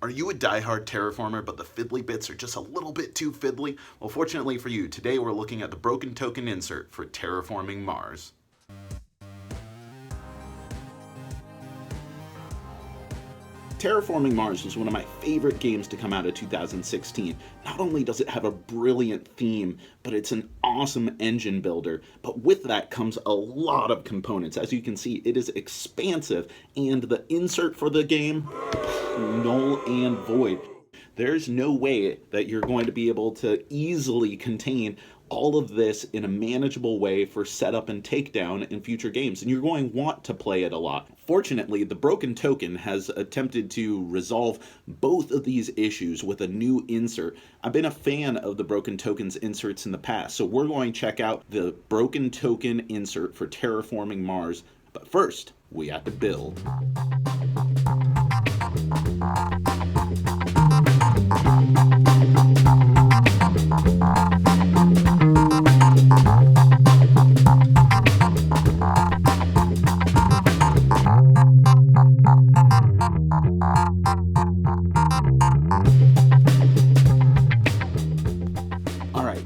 Are you a diehard terraformer, but the fiddly bits are just a little bit too fiddly? Well, fortunately for you, today we're looking at the broken token insert for Terraforming Mars. Terraforming Mars was one of my favorite games to come out of 2016. Not only does it have a brilliant theme, but it's an awesome engine builder. But with that comes a lot of components. As you can see, it is expansive, and the insert for the game, null and void. There's no way that you're going to be able to easily contain all of this in a manageable way for setup and takedown in future games, and you're going to want to play it a lot. Fortunately, the broken token has attempted to resolve both of these issues with a new insert. I've been a fan of the broken tokens inserts in the past, so we're going to check out the broken token insert for Terraforming Mars. But first, we have to build.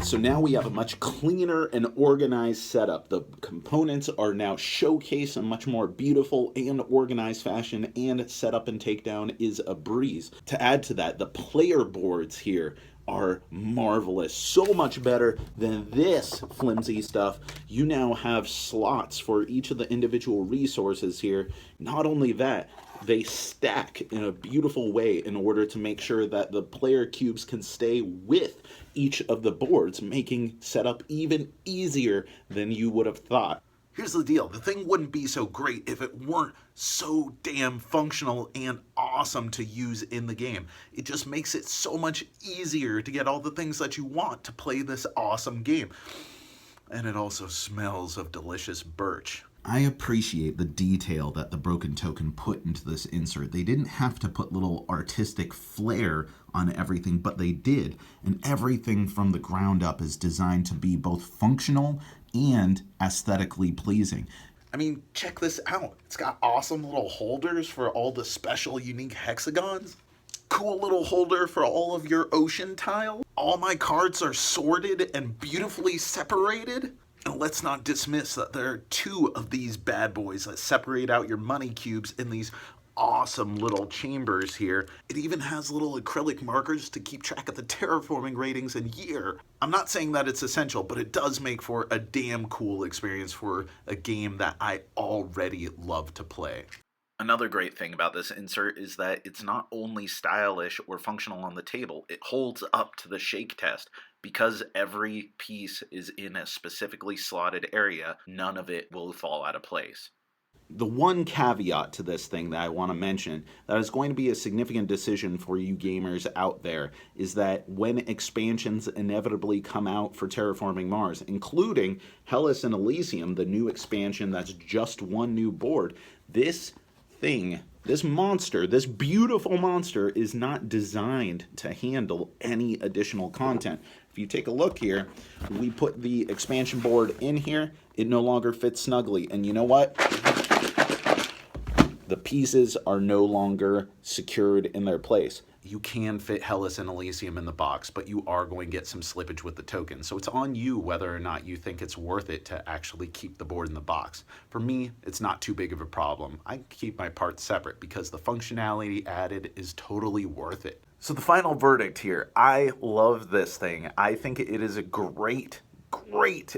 So now we have a much cleaner and organized setup. The components are now showcased in a much more beautiful and organized fashion, and setup and takedown is a breeze. To add to that, the player boards here are marvelous. So much better than this flimsy stuff. You now have slots for each of the individual resources here. Not only that, they stack in a beautiful way in order to make sure that the player cubes can stay with each of the boards, making setup even easier than you would have thought. Here's the deal. The thing wouldn't be so great if it weren't so damn functional and awesome to use in the game. It just makes it so much easier to get all the things that you want to play this awesome game. And it also smells of delicious birch. I appreciate the detail that the broken token put into this insert. They didn't have to put little artistic flair on everything, but they did. And everything from the ground up is designed to be both functional and aesthetically pleasing. I mean, check this out. It's got awesome little holders for all the special unique hexagons. Cool little holder for all of your ocean tile. All my cards are sorted and beautifully separated. And let's not dismiss that there are two of these bad boys that separate out your money cubes in these awesome little chambers here. It even has little acrylic markers to keep track of the terraforming ratings and year. I'm not saying that it's essential, but it does make for a damn cool experience for a game that I already love to play. Another great thing about this insert is that it's not only stylish or functional on the table, it holds up to the shake test. Because every piece is in a specifically slotted area, none of it will fall out of place. The one caveat to this thing that I want to mention that is going to be a significant decision for you gamers out there is that when expansions inevitably come out for Terraforming Mars, including Hellas and Elysium, the new expansion that's just one new board, this thing, this monster, this beautiful monster is not designed to handle any additional content. If you take a look here, we put the expansion board in here. It no longer fits snugly. And you know what? The pieces are no longer secured in their place. You can fit Hellas and Elysium in the box, but you are going to get some slippage with the token. So it's on you whether or not you think it's worth it to actually keep the board in the box. For me, it's not too big of a problem. I keep my parts separate because the functionality added is totally worth it. So the final verdict here, I love this thing. I think it is a great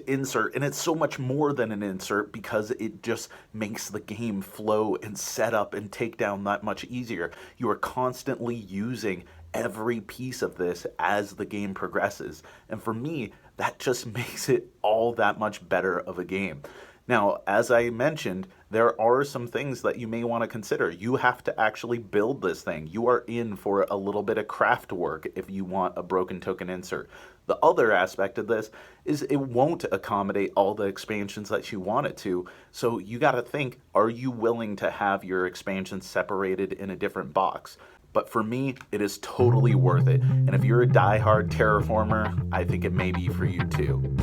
insert, and it's so much more than an insert because it just makes the game flow and set up and take down that much easier. You are constantly using every piece of this as the game progresses, and for me, that just makes it all that much better of a game. Now, as I mentioned, there are some things that you may want to consider. You have to actually build this thing. You are in for a little bit of craft work if you want a broken token insert. The other aspect of this is it won't accommodate all the expansions that you want it to. So you got to think, are you willing to have your expansions separated in a different box? But for me, it is totally worth it. And if you're a diehard terraformer, I think it may be for you too.